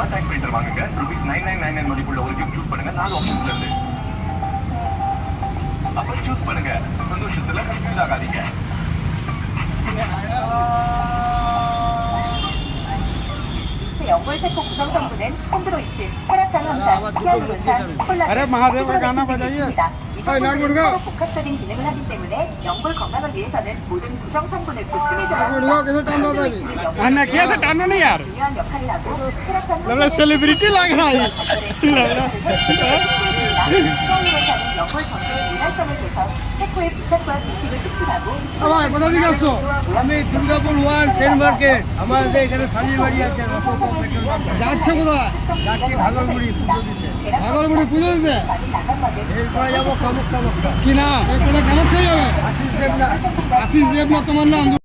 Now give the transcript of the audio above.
Contact printer வாங்குங்க. ₹9999 மதிப்புள்ள ஒரு கிஃப்ட் சூஸ் பண்ணுங்க. 4 ஆப்ஷன்ஸ்ல இருந்து அப்ப சூஸ் பண்ணுங்க. சந்தோஷத்துல கன்ஃபியூஸ் ஆகாதீங்க. 연골세포 구성 성분은 콘드로이친, 혈압장암산, 히알루론산, 콜라겐, अरे महादेव का गाना बजाइए। 이 성분은 서로 복합적인 기능을 하기 때문에 연골 건강을 위해서는 모든 구성 성분을 보충해줘야 합니다. अन्ना क्या से टानो नहीं यार 중요한 역할을 하고 혈압장암 लग रहा सेलिब्रिटी लग रहा है लग रहा 히알루론산은 연골 전도의 일활성을 돼서 세포의 부착과 부식을 촉진하고 কোথা থেকে আসছো? আমি দুর্গাপুর ওয়ান সেন্ট মার্কেট আমাদের এখানে শালির বাড়ি আছে অশোক পেট্রোল পাম্প যাচ্ছে কোথায়? যাচ্ছি ভাগলপুরি পুজো দিতে ভাগলপুরে পুজো দিতে? এরপরে যাবো কামুক কামুক কি নাম? কোথায় কামাখ্যা যাবে? আশিস দেবনাথ আশিস দেবনাথ তোমার নাম?